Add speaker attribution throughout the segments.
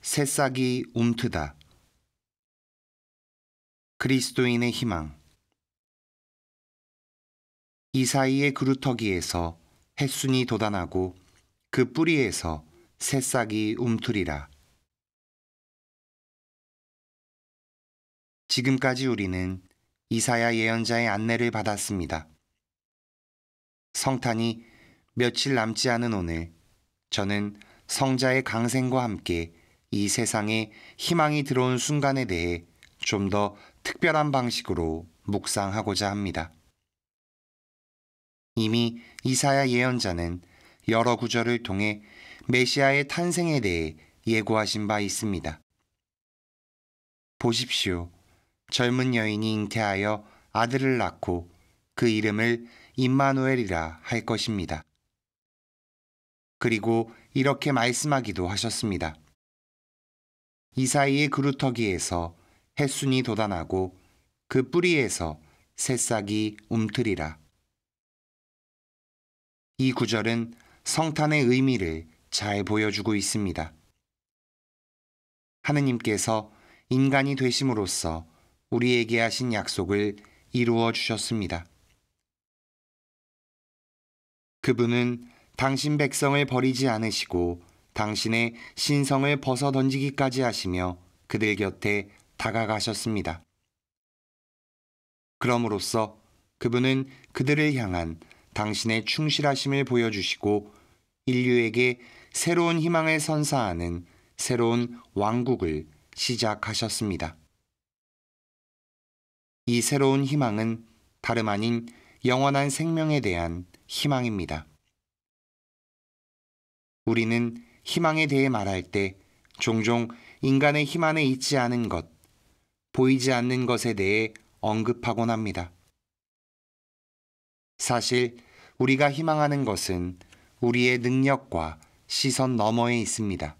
Speaker 1: 새싹이 움트다. 그리스도인의 희망. 이사이의 그루터기에서 햇순이 돋아나고 그 뿌리에서 새싹이 움트리라. 지금까지 우리는 이사야 예언자의 안내를 받았습니다. 성탄이 며칠 남지 않은 오늘, 저는 성자의 강생과 함께 이 세상에 희망이 들어온 순간에 대해 좀 더 특별한 방식으로 묵상하고자 합니다. 이미 이사야 예언자는 여러 구절을 통해 메시아의 탄생에 대해 예고하신 바 있습니다. 보십시오. 젊은 여인이 잉태하여 아들을 낳고 그 이름을 임마누엘이라 할 것입니다. 그리고 이렇게 말씀하기도 하셨습니다. 이사이의 그루터기에서 햇순이 돋아나고 그 뿌리에서 새싹이 움트리라. 이 구절은 성탄의 의미를 잘 보여주고 있습니다. 하느님께서 인간이 되심으로써 우리에게 하신 약속을 이루어 주셨습니다. 그분은 당신 백성을 버리지 않으시고 당신의 신성을 벗어 던지기까지 하시며 그들 곁에 다가가셨습니다. 그럼으로써 그분은 그들을 향한 당신의 충실하심을 보여주시고 인류에게 새로운 희망을 선사하는 새로운 왕국을 시작하셨습니다. 이 새로운 희망은 다름 아닌 영원한 생명에 대한 희망입니다. 우리는 희망에 대해 말할 때 종종 인간의 힘 안에 있지 않은 것, 보이지 않는 것에 대해 언급하곤 합니다. 사실 우리가 희망하는 것은 우리의 능력과 시선 너머에 있습니다.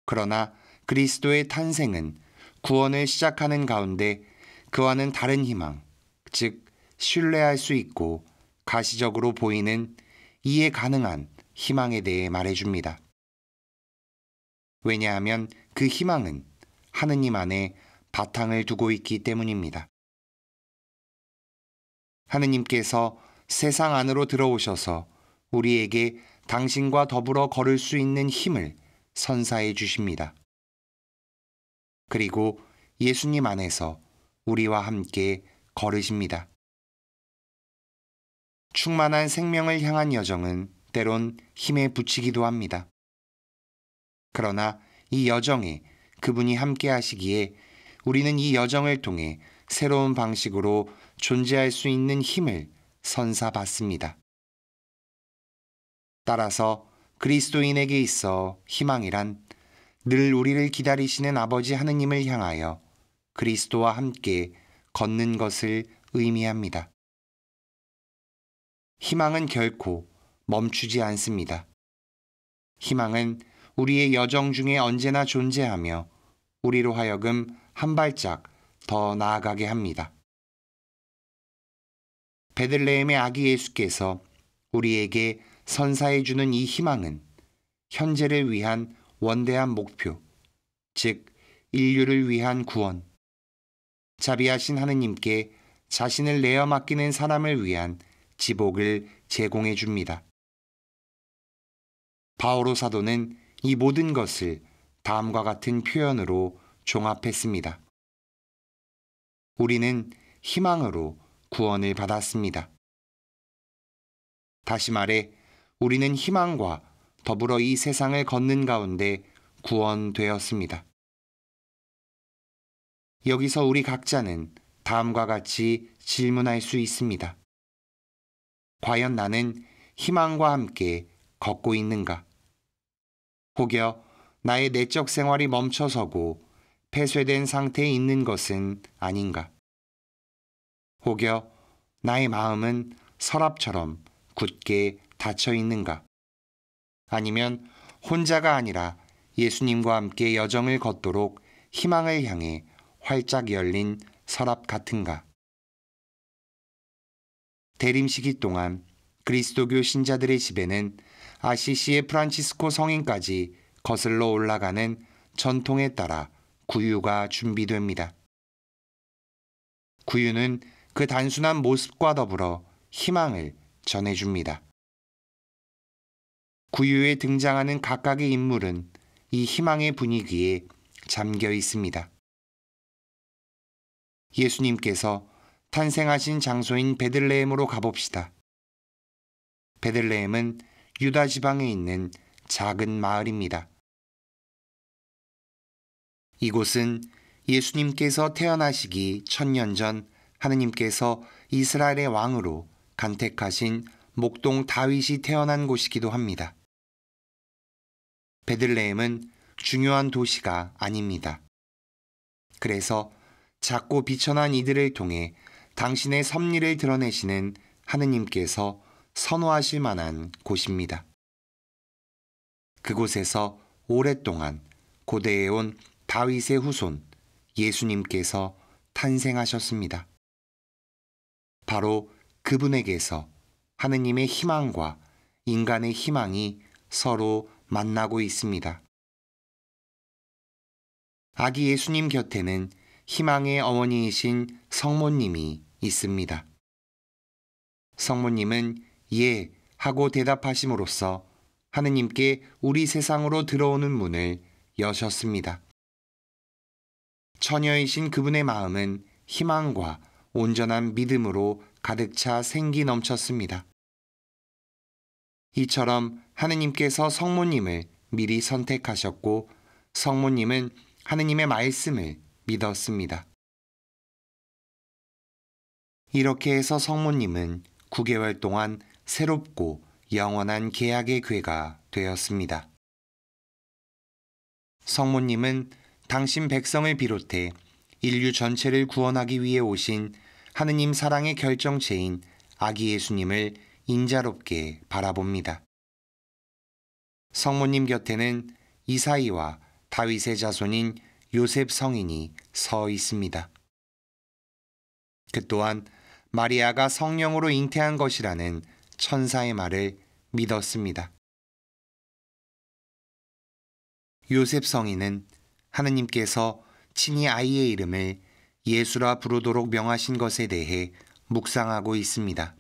Speaker 1: 그러나 그리스도의 탄생은 구원을 시작하는 가운데 그와는 다른 희망, 즉 신뢰할 수 있고 가시적으로 보이는 이해 가능한 희망에 대해 말해줍니다. 왜냐하면 그 희망은 하느님 안에 바탕을 두고 있기 때문입니다. 하느님께서 세상 안으로 들어오셔서 우리에게 당신과 더불어 걸을 수 있는 힘을 선사해 주십니다. 그리고 예수님 안에서 우리와 함께 걸으십니다. 충만한 생명을 향한 여정은 때론 힘에 부치기도 합니다. 그러나 이 여정에 그분이 함께 하시기에 우리는 이 여정을 통해 새로운 방식으로 존재할 수 있는 힘을 선사받습니다. 따라서 그리스도인에게 있어 희망이란 늘 우리를 기다리시는 아버지 하느님을 향하여 그리스도와 함께 걷는 것을 의미합니다. 희망은 결코 멈추지 않습니다. 희망은 우리의 여정 중에 언제나 존재하며 우리로 하여금 한 발짝 더 나아가게 합니다. 베들레헴의 아기 예수께서 우리에게 선사해 주는 이 희망은 현재를 위한 원대한 목표, 즉 인류를 위한 구원, 자비하신 하느님께 자신을 내어 맡기는 사람을 위한 지복을 제공해 줍니다. 바오로 사도는 이 모든 것을 다음과 같은 표현으로 종합했습니다. 우리는 희망으로 구원을 받았습니다. 다시 말해, 우리는 희망과 더불어 이 세상을 걷는 가운데 구원되었습니다. 여기서 우리 각자는 다음과 같이 질문할 수 있습니다. 과연 나는 희망과 함께 걷고 있는가? 혹여 나의 내적 생활이 멈춰서고 폐쇄된 상태에 있는 것은 아닌가? 혹여 나의 마음은 서랍처럼 굳게 닫혀 있는가? 아니면 혼자가 아니라 예수님과 함께 여정을 걷도록 희망을 향해 활짝 열린 서랍 같은가. 대림 시기 동안 그리스도교 신자들의 집에는 아시시의 프란치스코 성인까지 거슬러 올라가는 전통에 따라 구유가 준비됩니다. 구유는 그 단순한 모습과 더불어 희망을 전해줍니다. 구유에 등장하는 각각의 인물은 이 희망의 분위기에 잠겨 있습니다. 예수님께서 탄생하신 장소인 베들레헴으로 가봅시다. 베들레헴은 유다 지방에 있는 작은 마을입니다. 이곳은 예수님께서 태어나시기 1000년 전 하느님께서 이스라엘의 왕으로 간택하신 목동 다윗이 태어난 곳이기도 합니다. 베들레헴은 중요한 도시가 아닙니다. 그래서 작고 비천한 이들을 통해 당신의 섭리를 드러내시는 하느님께서 선호하실 만한 곳입니다. 그곳에서 오랫동안 고대에 온 다윗의 후손 예수님께서 탄생하셨습니다. 바로 그분에게서 하느님의 희망과 인간의 희망이 서로 만나고 있습니다. 아기 예수님 곁에는 희망의 어머니이신 성모님이 있습니다. 성모님은 예 하고 대답하심으로써 하느님께 우리 세상으로 들어오는 문을 여셨습니다. 처녀이신 그분의 마음은 희망과 온전한 믿음으로 가득 차 생기 넘쳤습니다. 이처럼 하느님께서 성모님을 미리 선택하셨고 성모님은 하느님의 말씀을 믿었습니다. 이렇게 해서 성모님은 9개월 동안 새롭고 영원한 계약의 궤가 되었습니다. 성모님은 당신 백성을 비롯해 인류 전체를 구원하기 위해 오신 하느님 사랑의 결정체인 아기 예수님을 인자롭게 바라봅니다. 성모님 곁에는 이사이와 다윗의 자손인 요셉 성인이 서 있습니다. 그 또한 마리아가 성령으로 잉태한 것이라는 천사의 말을 믿었습니다. 요셉 성인은 하느님께서 친히 아이의 이름을 예수라 부르도록 명하신 것에 대해 묵상하고 있습니다.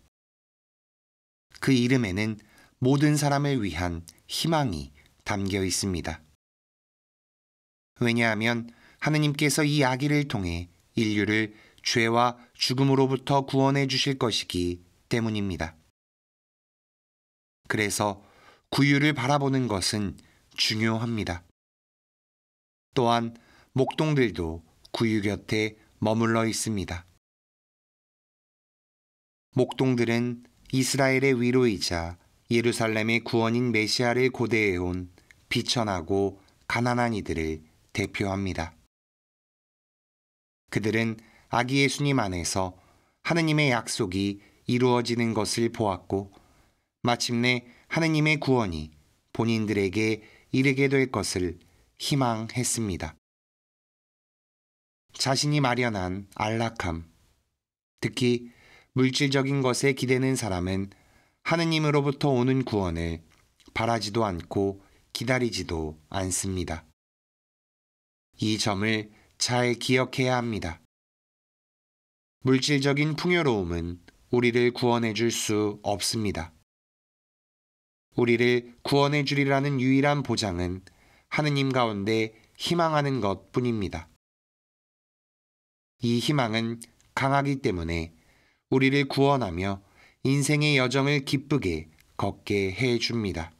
Speaker 1: 그 이름에는 모든 사람을 위한 희망이 담겨 있습니다. 왜냐하면 하느님께서 이 아기를 통해 인류를 죄와 죽음으로부터 구원해 주실 것이기 때문입니다. 그래서 구유를 바라보는 것은 중요합니다. 또한 목동들도 구유 곁에 머물러 있습니다. 목동들은 이스라엘의 위로이자 예루살렘의 구원인 메시아를 고대해온 비천하고 가난한 이들을 대표합니다. 그들은 아기 예수님 안에서 하느님의 약속이 이루어지는 것을 보았고 마침내 하느님의 구원이 본인들에게 이르게 될 것을 희망했습니다. 자신이 마련한 안락함, 특히 물질적인 것에 기대는 사람은 하느님으로부터 오는 구원을 바라지도 않고 기다리지도 않습니다. 이 점을 잘 기억해야 합니다. 물질적인 풍요로움은 우리를 구원해 줄 수 없습니다. 우리를 구원해 주리라는 유일한 보장은 하느님 가운데 희망하는 것 뿐입니다. 이 희망은 강하기 때문에 우리를 구원하며 인생의 여정을 기쁘게 걷게 해 줍니다.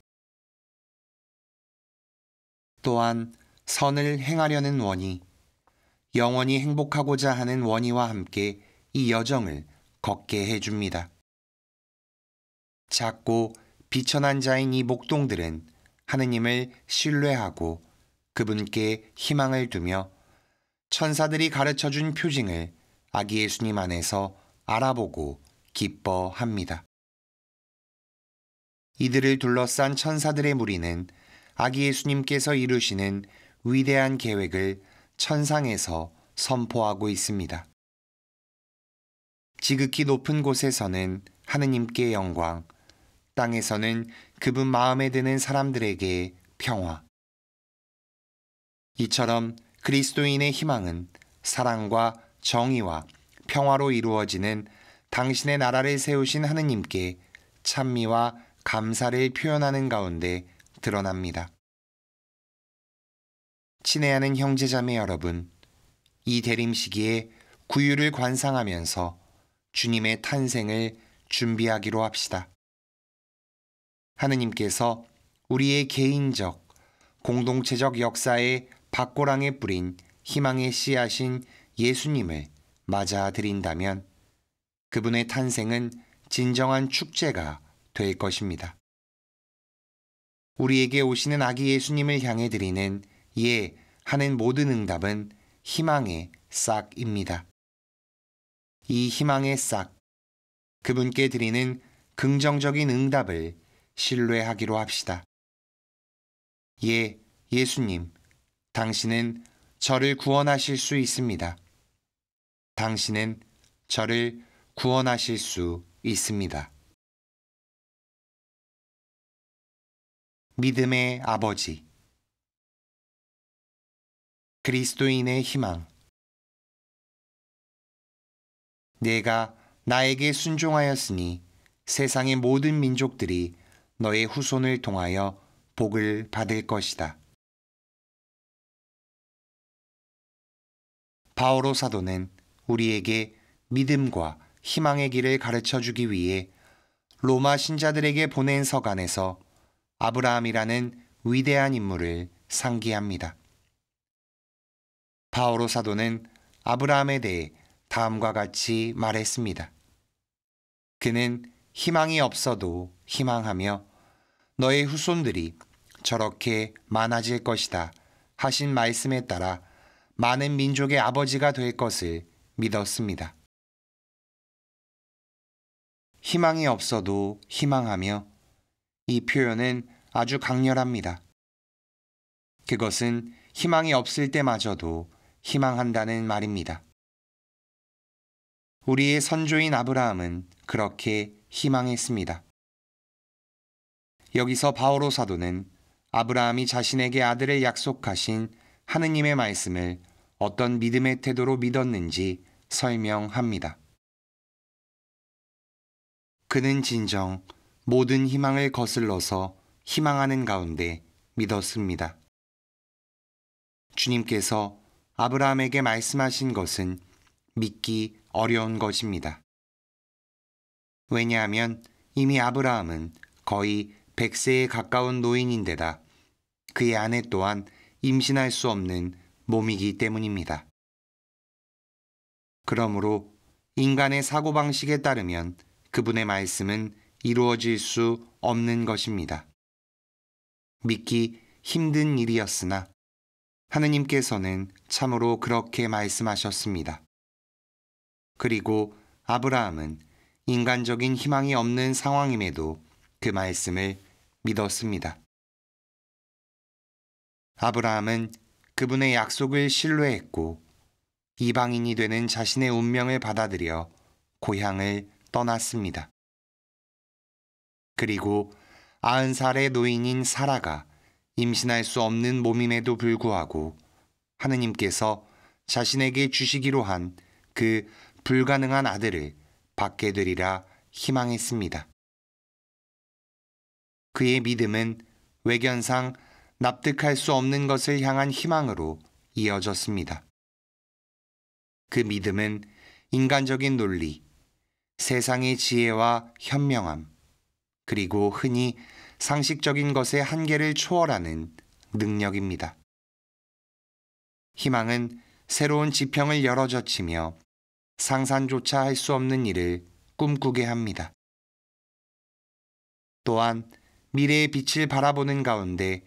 Speaker 1: 또한 선을 행하려는 원이, 영원히 행복하고자 하는 원이와 함께 이 여정을 걷게 해 줍니다. 작고 비천한 자인 이 목동들은 하느님을 신뢰하고 그분께 희망을 두며 천사들이 가르쳐준 표징을 아기 예수님 안에서 알아보고 기뻐합니다. 이들을 둘러싼 천사들의 무리는 아기 예수님께서 이루시는 위대한 계획을 천상에서 선포하고 있습니다. 지극히 높은 곳에서는 하느님께 영광, 땅에서는 그분 마음에 드는 사람들에게 평화. 이처럼 그리스도인의 희망은 사랑과 정의와 평화로 이루어지는 당신의 나라를 세우신 하느님께 찬미와 감사를 표현하는 가운데 드러납니다. 친애하는 형제자매 여러분, 이 대림 시기에 구유를 관상하면서 주님의 탄생을 준비하기로 합시다. 하느님께서 우리의 개인적, 공동체적 역사에 박고랑에 뿌린 희망의 씨앗인 예수님을 맞아들인다면 그분의 탄생은 진정한 축제가 될 것입니다. 우리에게 오시는 아기 예수님을 향해 드리는 예 하는 모든 응답은 희망의 싹입니다. 이 희망의 싹, 그분께 드리는 긍정적인 응답을 신뢰하기로 합시다. 예, 예수님, 당신은 저를 구원하실 수 있습니다. 당신은 저를 구원하실 수 있습니다. 믿음의 아버지, 그리스도인의 희망. 내가 나에게 순종하였으니 세상의 모든 민족들이 너의 후손을 통하여 복을 받을 것이다. 바오로 사도는 우리에게 믿음과 희망의 길을 가르쳐 주기 위해 로마 신자들에게 보낸 서간에서 아브라함이라는 위대한 인물을 상기합니다. 바오로 사도는 아브라함에 대해 다음과 같이 말했습니다. 그는 희망이 없어도 희망하며 너의 후손들이 저렇게 많아질 것이다 하신 말씀에 따라 많은 민족의 아버지가 될 것을 믿었습니다. 희망이 없어도 희망하며 이 표현은 아주 강렬합니다. 그것은 희망이 없을 때마저도 희망한다는 말입니다. 우리의 선조인 아브라함은 그렇게 희망했습니다. 여기서 바오로 사도는 아브라함이 자신에게 아들을 약속하신 하느님의 말씀을 어떤 믿음의 태도로 믿었는지 설명합니다. 그는 진정 모든 희망을 거슬러서 희망하는 가운데 믿었습니다. 주님께서 아브라함에게 말씀하신 것은 믿기 어려운 것입니다. 왜냐하면 이미 아브라함은 거의 100세에 가까운 노인인데다 그의 아내 또한 임신할 수 없는 몸이기 때문입니다. 그러므로 인간의 사고방식에 따르면 그분의 말씀은 이루어질 수 없는 것입니다. 믿기 힘든 일이었으나 하느님께서는 참으로 그렇게 말씀하셨습니다. 그리고 아브라함은 인간적인 희망이 없는 상황임에도 그 말씀을 믿었습니다. 아브라함은 그분의 약속을 신뢰했고 이방인이 되는 자신의 운명을 받아들여 고향을 떠났습니다. 그리고 90살의 노인인 사라가 임신할 수 없는 몸임에도 불구하고 하느님께서 자신에게 주시기로 한 그 불가능한 아들을 받게 되리라 희망했습니다. 그의 믿음은 외견상 납득할 수 없는 것을 향한 희망으로 이어졌습니다. 그 믿음은 인간적인 논리, 세상의 지혜와 현명함, 그리고 흔히 상식적인 것의 한계를 초월하는 능력입니다. 희망은 새로운 지평을 열어젖히며 상상조차 할 수 없는 일을 꿈꾸게 합니다. 또한 미래의 빛을 바라보는 가운데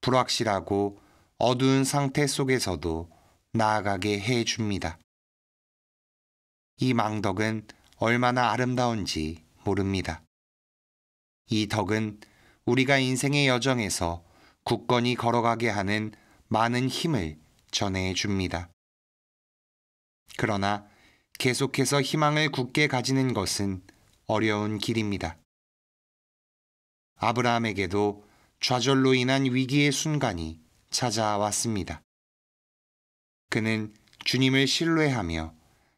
Speaker 1: 불확실하고 어두운 상태 속에서도 나아가게 해줍니다. 이 망덕은 얼마나 아름다운지 모릅니다. 이 덕은 우리가 인생의 여정에서 굳건히 걸어가게 하는 많은 힘을 전해줍니다. 그러나 계속해서 희망을 굳게 가지는 것은 어려운 길입니다. 아브라함에게도 좌절로 인한 위기의 순간이 찾아왔습니다. 그는 주님을 신뢰하며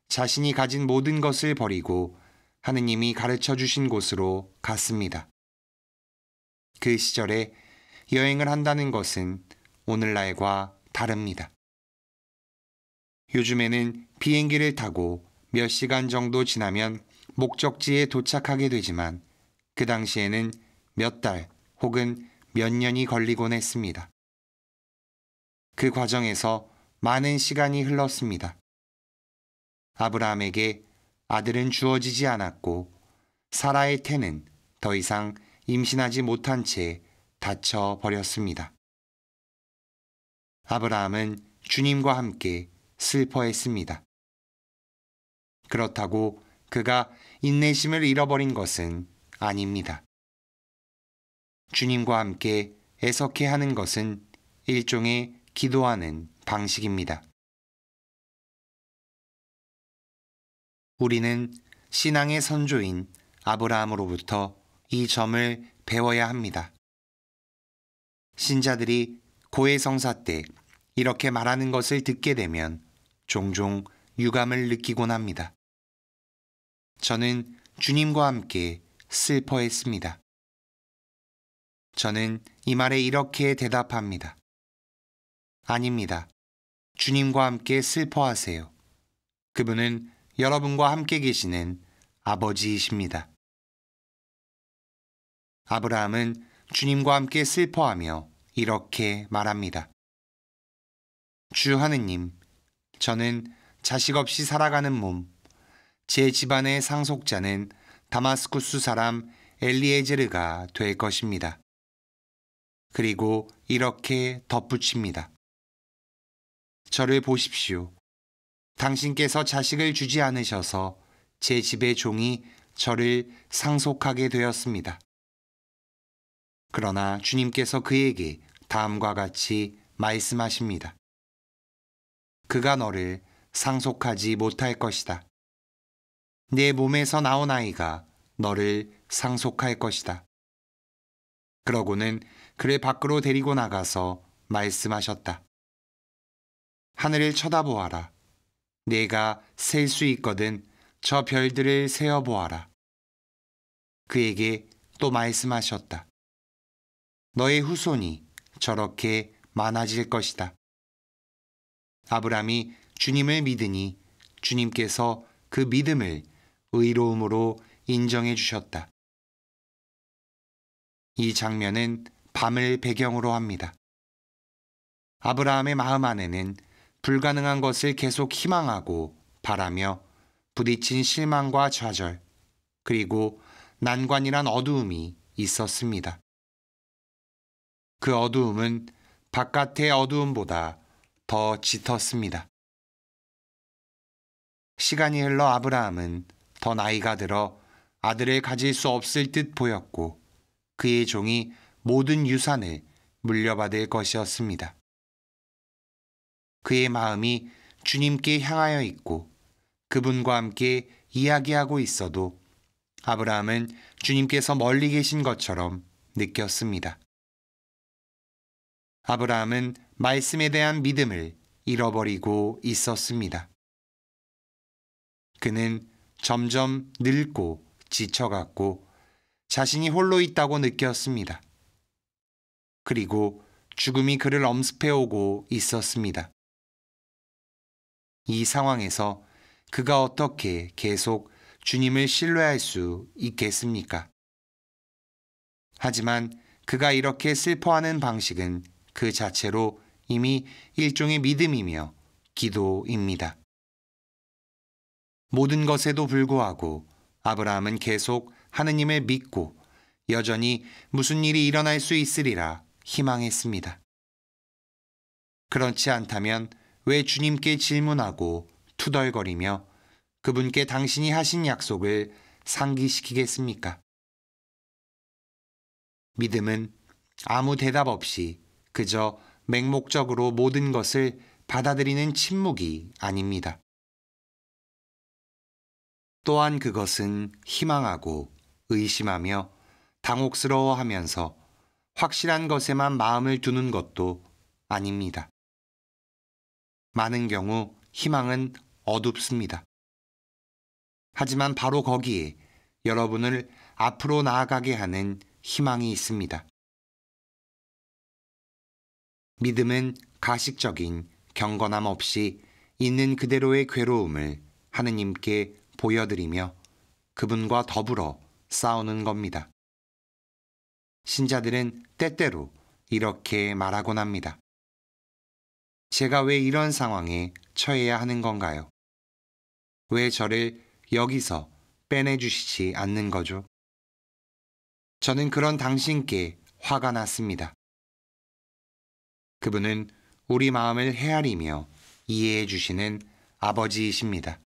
Speaker 1: 자신이 가진 모든 것을 버리고 하느님이 가르쳐 주신 곳으로 갔습니다. 그 시절에 여행을 한다는 것은 오늘날과 다릅니다. 요즘에는 비행기를 타고 몇 시간 정도 지나면 목적지에 도착하게 되지만 그 당시에는 몇 달 혹은 몇 년이 걸리곤 했습니다. 그 과정에서 많은 시간이 흘렀습니다. 아브라함에게 아들은 주어지지 않았고 사라의 태는 더 이상 임신하지 못한 채 다쳐 버렸습니다. 아브라함은 주님과 함께 슬퍼했습니다. 그렇다고 그가 인내심을 잃어버린 것은 아닙니다. 주님과 함께 애석해 하는 것은 일종의 기도하는 방식입니다. 우리는 신앙의 선조인 아브라함으로부터 이 점을 배워야 합니다. 신자들이 고해성사 때 이렇게 말하는 것을 듣게 되면 종종 유감을 느끼곤 합니다. 저는 주님과 함께 슬퍼했습니다. 저는 이 말에 이렇게 대답합니다. 아닙니다. 주님과 함께 슬퍼하세요. 그분은 여러분과 함께 계시는 아버지이십니다. 아브라함은 주님과 함께 슬퍼하며 이렇게 말합니다. 주 하느님, 저는 자식 없이 살아가는 몸, 제 집안의 상속자는 다마스쿠스 사람 엘리에제르가 될 것입니다. 그리고 이렇게 덧붙입니다. 저를 보십시오. 당신께서 자식을 주지 않으셔서 제 집의 종이 저를 상속하게 되었습니다. 그러나 주님께서 그에게 다음과 같이 말씀하십니다. 그가 너를 상속하지 못할 것이다. 내 몸에서 나온 아이가 너를 상속할 것이다. 그러고는 그를 밖으로 데리고 나가서 말씀하셨다. 하늘을 쳐다보아라. 내가 셀 수 있거든 저 별들을 세어보아라. 그에게 또 말씀하셨다. 너의 후손이 저렇게 많아질 것이다. 아브라함이 주님을 믿으니 주님께서 그 믿음을 의로움으로 인정해 주셨다. 이 장면은 밤을 배경으로 합니다. 아브라함의 마음 안에는 불가능한 것을 계속 희망하고 바라며 부딪힌 실망과 좌절, 그리고 난관이란 어두움이 있었습니다. 그 어두움은 바깥의 어두움보다 더 짙었습니다. 시간이 흘러 아브라함은 더 나이가 들어 아들을 가질 수 없을 듯 보였고 그의 종이 모든 유산을 물려받을 것이었습니다. 그의 마음이 주님께 향하여 있고 그분과 함께 이야기하고 있어도 아브라함은 주님께서 멀리 계신 것처럼 느꼈습니다. 아브라함은 말씀에 대한 믿음을 잃어버리고 있었습니다. 그는 점점 늙고 지쳐갔고 자신이 홀로 있다고 느꼈습니다. 그리고 죽음이 그를 엄습해오고 있었습니다. 이 상황에서 그가 어떻게 계속 주님을 신뢰할 수 있겠습니까? 하지만 그가 이렇게 슬퍼하는 방식은 그 자체로 이미 일종의 믿음이며 기도입니다. 모든 것에도 불구하고 아브라함은 계속 하느님을 믿고 여전히 무슨 일이 일어날 수 있으리라 희망했습니다. 그렇지 않다면 왜 주님께 질문하고 투덜거리며 그분께 당신이 하신 약속을 상기시키겠습니까? 믿음은 아무 대답 없이 그저 맹목적으로 모든 것을 받아들이는 침묵이 아닙니다. 또한 그것은 희망하고 의심하며 당혹스러워하면서 확실한 것에만 마음을 두는 것도 아닙니다. 많은 경우 희망은 어둡습니다. 하지만 바로 거기에 여러분을 앞으로 나아가게 하는 희망이 있습니다. 믿음은 가식적인 경건함 없이 있는 그대로의 괴로움을 하느님께 보여드리며 그분과 더불어 싸우는 겁니다. 신자들은 때때로 이렇게 말하곤 합니다. 제가 왜 이런 상황에 처해야 하는 건가요? 왜 저를 여기서 빼내주시지 않는 거죠? 저는 그런 당신께 화가 났습니다. 그분은 우리 마음을 헤아리며 이해해 주시는 아버지이십니다.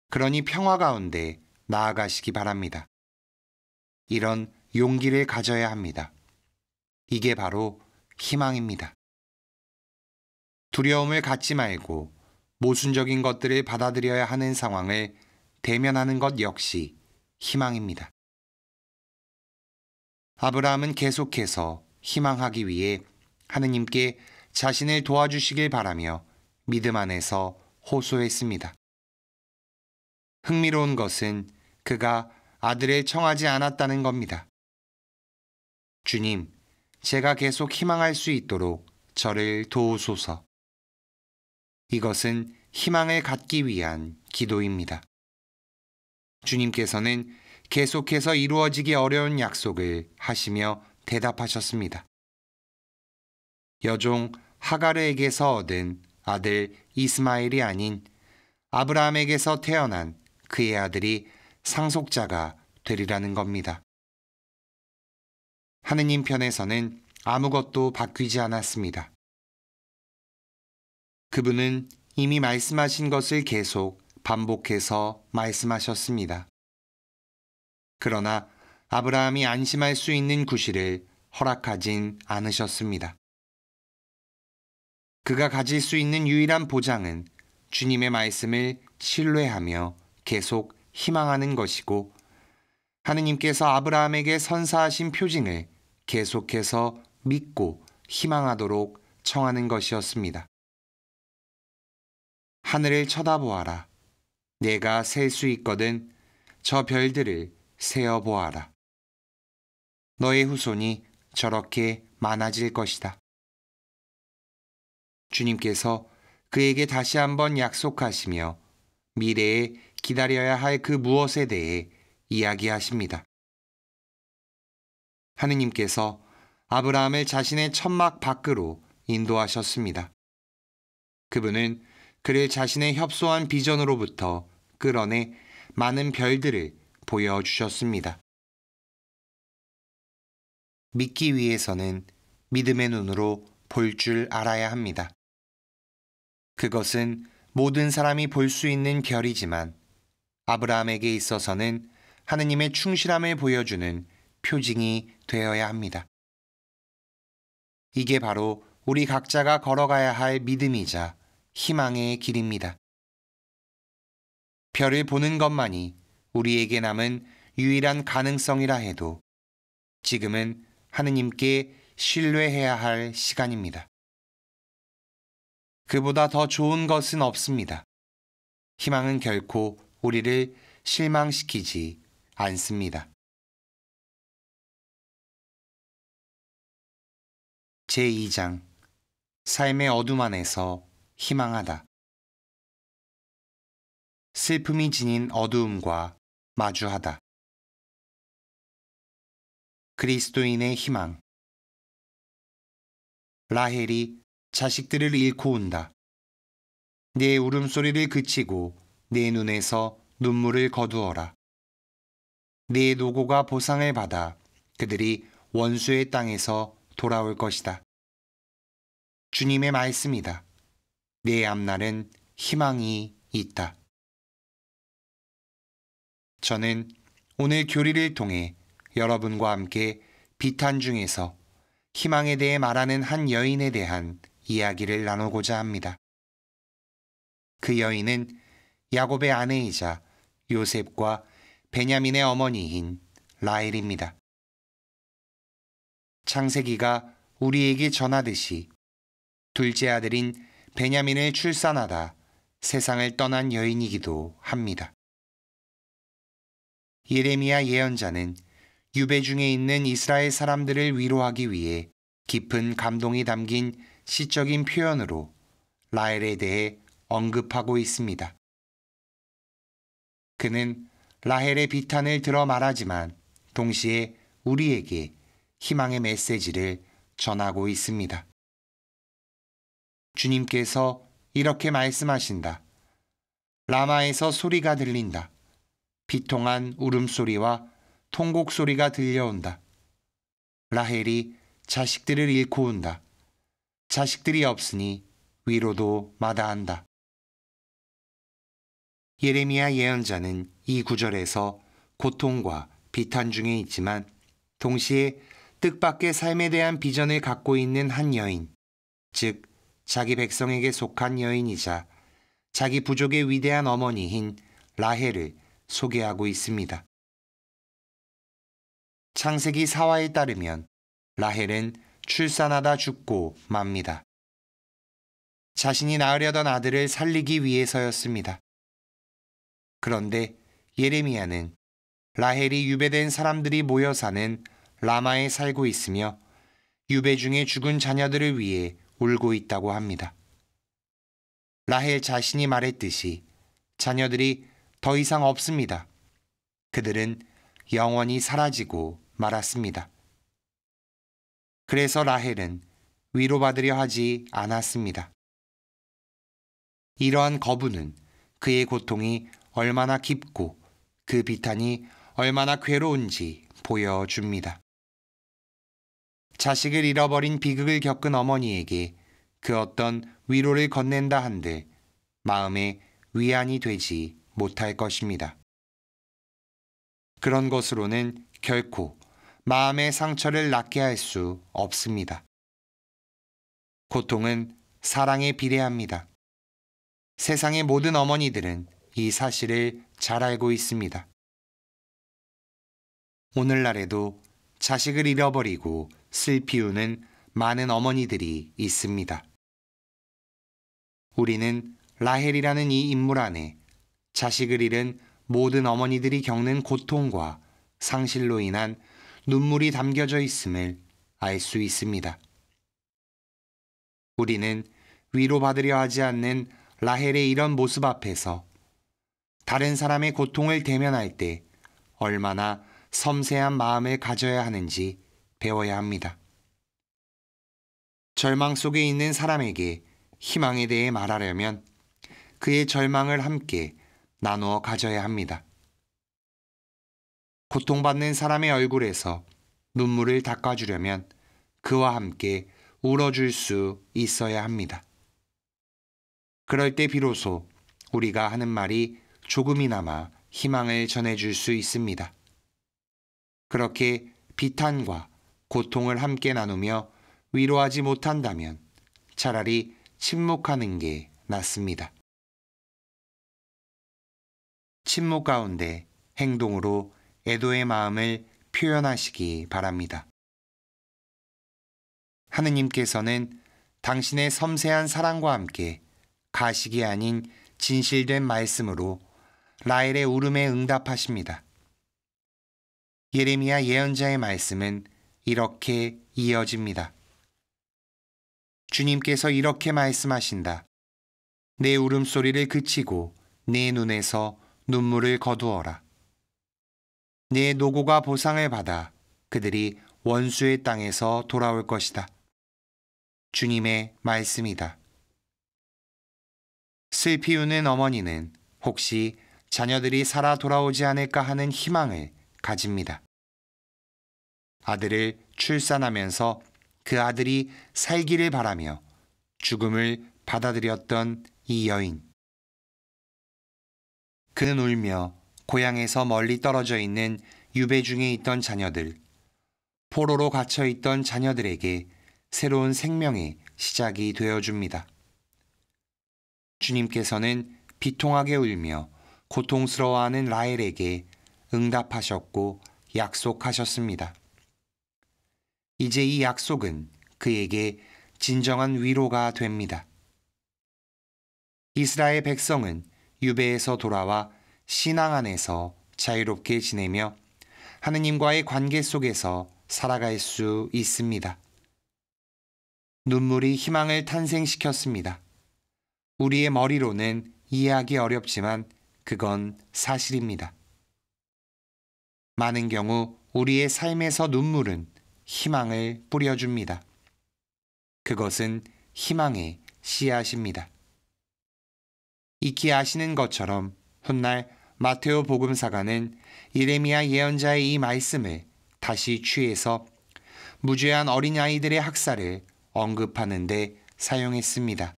Speaker 1: 그러니 평화 가운데 나아가시기 바랍니다. 이런 용기를 가져야 합니다. 이게 바로 희망입니다. 두려움을 갖지 말고 모순적인 것들을 받아들여야 하는 상황을 대면하는 것 역시 희망입니다. 아브라함은 계속해서 희망하기 위해 하느님께 자신을 도와주시길 바라며 믿음 안에서 호소했습니다. 흥미로운 것은 그가 아들을 청하지 않았다는 겁니다. 주님, 제가 계속 희망할 수 있도록 저를 도우소서. 이것은 희망을 갖기 위한 기도입니다. 주님께서는 계속해서 이루어지기 어려운 약속을 하시며 대답하셨습니다. 여종 하가르에게서 얻은 아들 이스마엘이 아닌 아브라함에게서 태어난 그의 아들이 상속자가 되리라는 겁니다. 하느님 편에서는 아무것도 바뀌지 않았습니다. 그분은 이미 말씀하신 것을 계속 반복해서 말씀하셨습니다. 그러나 아브라함이 안심할 수 있는 구실을 허락하진 않으셨습니다. 그가 가질 수 있는 유일한 보장은 주님의 말씀을 신뢰하며 계속 희망하는 것이고 하느님께서 아브라함에게 선사하신 표징을 계속해서 믿고 희망하도록 청하는 것이었습니다. 하늘을 쳐다보아라. 내가 셀 수 있거든 저 별들을 세어보아라. 너의 후손이 저렇게 많아질 것이다. 주님께서 그에게 다시 한번 약속하시며 미래에 기다려야 할 그 무엇에 대해 이야기하십니다. 하느님께서 아브라함을 자신의 천막 밖으로 인도하셨습니다. 그분은 그를 자신의 협소한 비전으로부터 끌어내 많은 별들을 보여주셨습니다. 믿기 위해서는 믿음의 눈으로 볼 줄 알아야 합니다. 그것은 모든 사람이 볼 수 있는 별이지만 아브라함에게 있어서는 하느님의 충실함을 보여주는 표징이 되어야 합니다. 이게 바로 우리 각자가 걸어가야 할 믿음이자 희망의 길입니다. 별을 보는 것만이 우리에게 남은 유일한 가능성이라 해도 지금은 하느님께 신뢰해야 할 시간입니다. 그보다 더 좋은 것은 없습니다. 희망은 결코 우리를 실망시키지 않습니다. 제2장 삶의 어둠 안에서 희망하다. 슬픔이 지닌 어두움과 마주하다. 그리스도인의 희망. 라헬이 자식들을 잃고 온다. 내 울음소리를 그치고 내 눈에서 눈물을 거두어라. 내 노고가 보상을 받아 그들이 원수의 땅에서 돌아올 것이다. 주님의 말씀이다. 내 앞날은 희망이 있다. 저는 오늘 교리를 통해 여러분과 함께 비탄 중에서 희망에 대해 말하는 한 여인에 대한 이야기를 나누고자 합니다. 그 여인은 야곱의 아내이자 요셉과 베냐민의 어머니인 라헬입니다. 창세기가 우리에게 전하듯이 둘째 아들인 베냐민을 출산하다 세상을 떠난 여인이기도 합니다. 예레미야 예언자는 유배 중에 있는 이스라엘 사람들을 위로하기 위해 깊은 감동이 담긴 시적인 표현으로 라헬에 대해 언급하고 있습니다. 그는 라헬의 비탄을 들어 말하지만 동시에 우리에게 희망의 메시지를 전하고 있습니다. 주님께서 이렇게 말씀하신다. 라마에서 소리가 들린다. 비통한 울음소리와 통곡소리가 들려온다. 라헬이 자식들을 잃고 온다. 자식들이 없으니 위로도 마다한다. 예레미야 예언자는 이 구절에서 고통과 비탄 중에 있지만 동시에 뜻밖의 삶에 대한 비전을 갖고 있는 한 여인, 즉 자기 백성에게 속한 여인이자 자기 부족의 위대한 어머니인 라헬을 소개하고 있습니다. 창세기 4화에 따르면 라헬은 출산하다 죽고 맙니다. 자신이 낳으려던 아들을 살리기 위해서였습니다. 그런데 예레미야는 라헬이 유배된 사람들이 모여 사는 라마에 살고 있으며 유배 중에 죽은 자녀들을 위해 울고 있다고 합니다. 라헬 자신이 말했듯이 자녀들이 더 이상 없습니다. 그들은 영원히 사라지고 말았습니다. 그래서 라헬은 위로받으려 하지 않았습니다. 이러한 거부는 그의 고통이 얼마나 깊고 그 비탄이 얼마나 괴로운지 보여줍니다. 자식을 잃어버린 비극을 겪은 어머니에게 그 어떤 위로를 건넨다 한들 마음에 위안이 되지 못할 것입니다. 그런 것으로는 결코 마음의 상처를 낫게 할 수 없습니다. 고통은 사랑에 비례합니다. 세상의 모든 어머니들은 이 사실을 잘 알고 있습니다. 오늘날에도 자식을 잃어버리고 슬피 우는 많은 어머니들이 있습니다. 우리는 라헬이라는 이 인물 안에 자식을 잃은 모든 어머니들이 겪는 고통과 상실로 인한 눈물이 담겨져 있음을 알 수 있습니다. 우리는 위로받으려 하지 않는 라헬의 이런 모습 앞에서 다른 사람의 고통을 대면할 때 얼마나 섬세한 마음을 가져야 하는지 배워야 합니다. 절망 속에 있는 사람에게 희망에 대해 말하려면 그의 절망을 함께 나누어 가져야 합니다. 고통받는 사람의 얼굴에서 눈물을 닦아주려면 그와 함께 울어줄 수 있어야 합니다. 그럴 때 비로소 우리가 하는 말이 조금이나마 희망을 전해줄 수 있습니다. 그렇게 비탄과 고통을 함께 나누며 위로하지 못한다면 차라리 침묵하는 게 낫습니다. 침묵 가운데 행동으로 애도의 마음을 표현하시기 바랍니다. 하느님께서는 당신의 섬세한 사랑과 함께 가식이 아닌 진실된 말씀으로 라헬의 울음에 응답하십니다. 예레미야 예언자의 말씀은 이렇게 이어집니다. 주님께서 이렇게 말씀하신다. 내 울음소리를 그치고 내 눈에서 눈물을 거두어라. 내 노고가 보상을 받아 그들이 원수의 땅에서 돌아올 것이다. 주님의 말씀이다. 슬피 우는 어머니는 혹시 자녀들이 살아 돌아오지 않을까 하는 희망을 가집니다. 아들을 출산하면서 그 아들이 살기를 바라며 죽음을 받아들였던 이 여인. 그는 울며 고향에서 멀리 떨어져 있는 유배 중에 있던 자녀들, 포로로 갇혀 있던 자녀들에게 새로운 생명의 시작이 되어줍니다. 주님께서는 비통하게 울며 고통스러워하는 라헬에게 응답하셨고 약속하셨습니다. 이제 이 약속은 그에게 진정한 위로가 됩니다. 이스라엘 백성은 유배에서 돌아와 신앙 안에서 자유롭게 지내며 하느님과의 관계 속에서 살아갈 수 있습니다. 눈물이 희망을 탄생시켰습니다. 우리의 머리로는 이해하기 어렵지만 그건 사실입니다. 많은 경우 우리의 삶에서 눈물은 희망을 뿌려줍니다. 그것은 희망의 씨앗입니다. 익히 아시는 것처럼 훗날 마테오 복음사가는 예레미야 예언자의 이 말씀을 다시 취해서 무죄한 어린아이들의 학살을 언급하는 데 사용했습니다.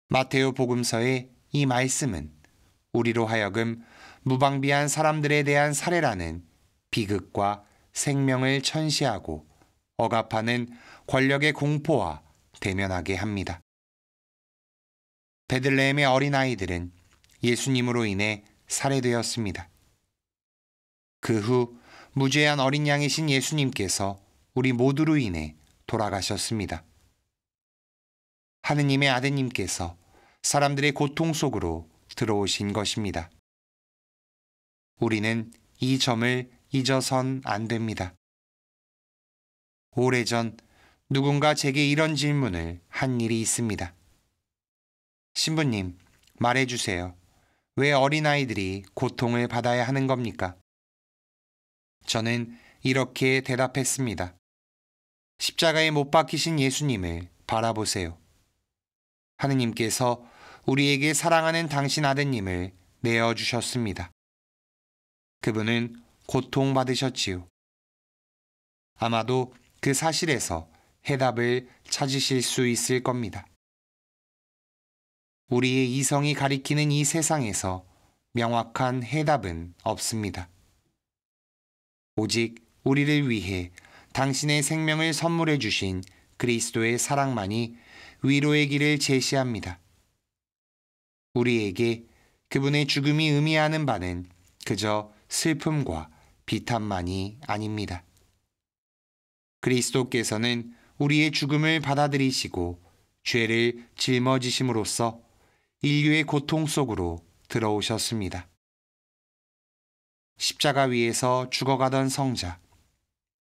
Speaker 1: 마테오 복음서의 이 말씀은 우리로 하여금 무방비한 사람들에 대한 살해라는 비극과 생명을 천시하고 억압하는 권력의 공포와 대면하게 합니다. 베들레헴의 어린아이들은 예수님으로 인해 살해되었습니다. 그 후 무죄한 어린 양이신 예수님께서 우리 모두로 인해 돌아가셨습니다. 하느님의 아드님께서 사람들의 고통 속으로 들어오신 것입니다. 우리는 이 점을 잊어선 안 됩니다. 오래전 누군가 제게 이런 질문을 한 일이 있습니다. 신부님, 말해주세요. 왜 어린아이들이 고통을 받아야 하는 겁니까? 저는 이렇게 대답했습니다. 십자가에 못 박히신 예수님을 바라보세요. 하느님께서 우리에게 사랑하는 당신 아드님을 내어주셨습니다. 그분은 고통받으셨지요. 아마도 그 사실에서 해답을 찾으실 수 있을 겁니다. 우리의 이성이 가리키는 이 세상에서 명확한 해답은 없습니다. 오직 우리를 위해 당신의 생명을 선물해 주신 그리스도의 사랑만이 위로의 길을 제시합니다. 우리에게 그분의 죽음이 의미하는 바는 그저 슬픔과 비탄만이 아닙니다. 그리스도께서는 우리의 죽음을 받아들이시고 죄를 짊어지심으로써 인류의 고통 속으로 들어오셨습니다. 십자가 위에서 죽어가던 성자,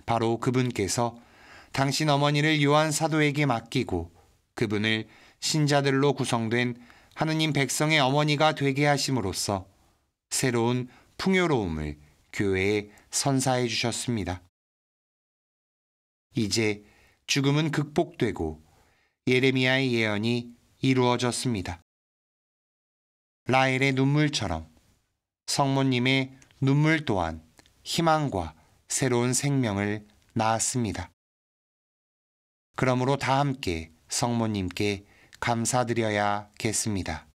Speaker 1: 바로 그분께서 당신 어머니를 요한 사도에게 맡기고 그분을 신자들로 구성된 하느님 백성의 어머니가 되게 하심으로써 새로운 풍요로움을 교회에 선사해 주셨습니다. 이제 죽음은 극복되고 예레미야의 예언이 이루어졌습니다. 라헬의 눈물처럼 성모님의 눈물 또한 희망과 새로운 생명을 낳았습니다. 그러므로 다 함께 성모님께 감사드려야겠습니다.